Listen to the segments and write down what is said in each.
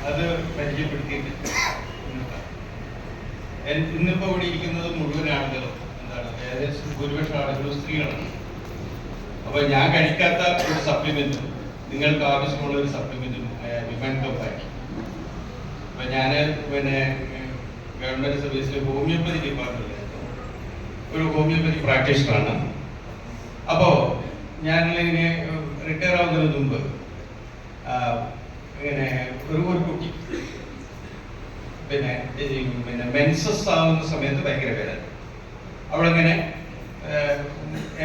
അത് പരിചയപ്പെടുത്തിയിട്ടില്ല. ഇന്നിപ്പോൾ ഇവിടെ ഇരിക്കുന്നത് മുഴുവൻ ആളുകളും എന്താണ്, ഏകദേശം ഭൂരിപക്ഷം ആളുകളും സ്ത്രീകളാണ്. അപ്പോൾ ഞാൻ കഴിക്കാത്ത ഒരു സപ്ലിമെന്റും നിങ്ങൾക്ക് ആവശ്യമുള്ള ഒരു സപ്ലിമെന്റും വിമൻ കമ്പാനി. അപ്പം ഞാൻ ഗവൺമെന്റ് സർവീസിൽ ഹോമിയോപ്പതി ഡിപ്പാർട്ട്മെന്റിലായിരുന്നു, ഒരു ഹോമിയോപ്പതി പ്രാക്ടീഷണറാണ്. അപ്പോൾ ഞാനിങ്ങനെ റിട്ടയർ ആവുന്നതിന് മുമ്പ് ഇങ്ങനെ ഒരു കുട്ടി പിന്നെ മെൻസസ് ആവുന്ന സമയത്ത് ഭയങ്കര വേദന. അവളിങ്ങനെ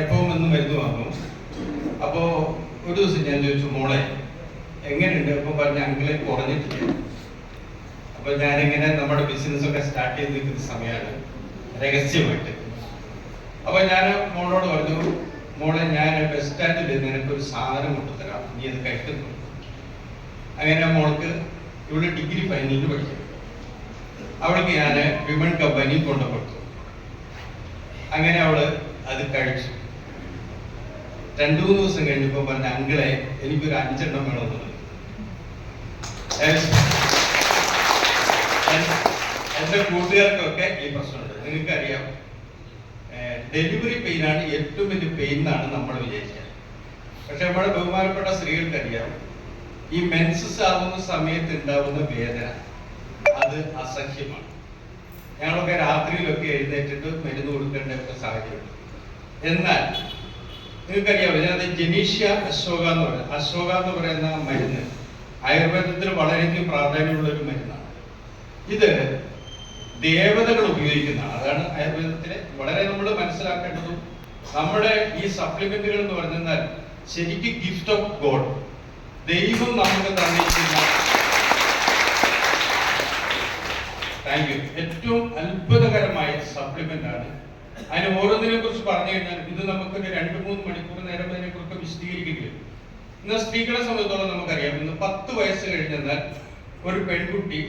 എപ്പോഴും ഒന്ന് മരുന്ന് വാങ്ങും. അപ്പോൾ ഒരു ദിവസം ഞാൻ ചോദിച്ചു, മോളെ എങ്ങനെയുണ്ട്? അപ്പോൾ പറഞ്ഞ അങ്കിളെ കുറഞ്ഞിട്ടില്ല. അപ്പോൾ ഞാനിങ്ങനെ നമ്മുടെ ബിസിനസ്സൊക്കെ സ്റ്റാർട്ട് ചെയ്ത് നിൽക്കുന്ന സമയമാണ്, രഹസ്യമായിട്ട്. അപ്പോൾ ഞാൻ മോളോട് പറഞ്ഞു, മോളെ ഞാൻ ബസ് സ്റ്റാൻഡിൽ നിനക്കൊരു സാധനം കൊണ്ടുതരാം, നീ അത് കഴിക്കുന്നു. അങ്ങനെ മോൾക്ക് ഇവിടെ ഡിഗ്രി ഫൈനലിന് പഠിക്കും. അവൾക്ക് ഞാൻ വിമൻ കമ്പനി കൊണ്ടുകൊടുത്തു. അങ്ങനെ അവള് അത് കഴിച്ചു. 2-3 ദിവസം കഴിഞ്ഞപ്പോൾ പറഞ്ഞ, അങ്കിളെ എനിക്കൊരു 5 എണ്ണം വേണമെന്നുള്ളത്. എൻ്റെ കൂട്ടുകാർക്കൊക്കെ ഈ പ്രശ്നമുണ്ട്. നിങ്ങൾക്കറിയാം, ഡെലിവറി പെയിനാണ് ഏറ്റവും വലിയ പെയിൻ എന്നാണ് നമ്മൾ വിചാരിക്കുക. പക്ഷെ നമ്മുടെ ബഹുമാനപ്പെട്ട സ്ത്രീകൾക്കറിയാം, ഈ മെൻസസ് ആവുന്ന സമയത്ത് ഉണ്ടാവുന്ന വേദന അത് അസഹ്യമാണ്. ഞങ്ങളൊക്കെ രാത്രിയിലൊക്കെ എഴുന്നേറ്റിട്ട് മരുന്ന് കൊടുക്കേണ്ട ഒക്കെ സാഹചര്യമുണ്ട്. എന്നാൽ നിങ്ങൾക്കറിയാമോ, ഇതിനകത്ത് ജനീഷ്യ അശോക എന്ന് പറയുന്ന മരുന്ന് ആയുർവേദത്തിൽ വളരെയധികം പ്രാധാന്യമുള്ള ഒരു മരുന്നാണ്. ഇത് ദേവതകൾ ഉപയോഗിക്കുന്നതാണ്. അതാണ് ആയുർവേദത്തിലെ വളരെ നമ്മൾ മനസ്സിലാക്കേണ്ടതും. നമ്മുടെ ഈ സപ്ലിമെന്റുകൾ എന്ന് പറഞ്ഞാൽ ശരിക്കും ഗിഫ്റ്റ് ഓഫ് ഗോഡ്, ദൈവം നമുക്ക് തന്നിരിക്കുന്ന ഏറ്റവും അത്ഭുതകരമായ സപ്ലിമെന്റ് ആണ്. അതിന് ഓരോന്നിനെ കുറിച്ച് പറഞ്ഞു കഴിഞ്ഞാൽ ഇത് നമുക്കൊരു 2-3 മണിക്കൂർ നേരം അതിനെക്കുറിച്ച് വിശദീകരിക്കേണ്ടി വരും. ഇന്ന് സ്ത്രീകളെ സംബന്ധിച്ചോളം നമുക്കറിയാം, ഇന്ന് 10 വയസ്സ് കഴിഞ്ഞാൽ ഒരു പെൺകുട്ടി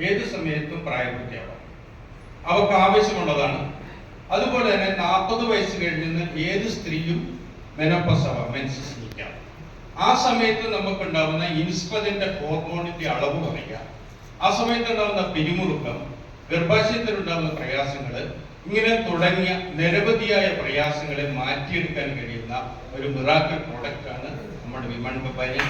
ഏത് സമയത്തും പ്രായപൂർത്തിയാവാം, അവർക്ക് ആവശ്യമുള്ളതാണ്. അതുപോലെ തന്നെ 40 വയസ്സ് കഴിഞ്ഞാൽ ഏത് സ്ത്രീയും മെനോപോസ് ആവാം, മെൻസസ് നിൽക്കാം. ആ സമയത്ത് നമുക്കുണ്ടാവുന്ന ഇൻസുലിന്റെ ഹോർമോണിന്റെ അളവ് കുറയുക, ആ സമയത്ത് ഉണ്ടാകുന്ന പിരിമുറുക്കം, ഗർഭാശയത്തിലുണ്ടാകുന്ന പ്രയാസങ്ങൾ, ഇങ്ങനെ തുടങ്ങിയ നിരവധിയായ പ്രയാസങ്ങളെ മാറ്റിയെടുക്കാൻ കഴിയുന്ന ഒരു മിറാക്കിൾ പ്രോഡക്റ്റ് ആണ് നമ്മുടെ വിമൻ കമ്പനി.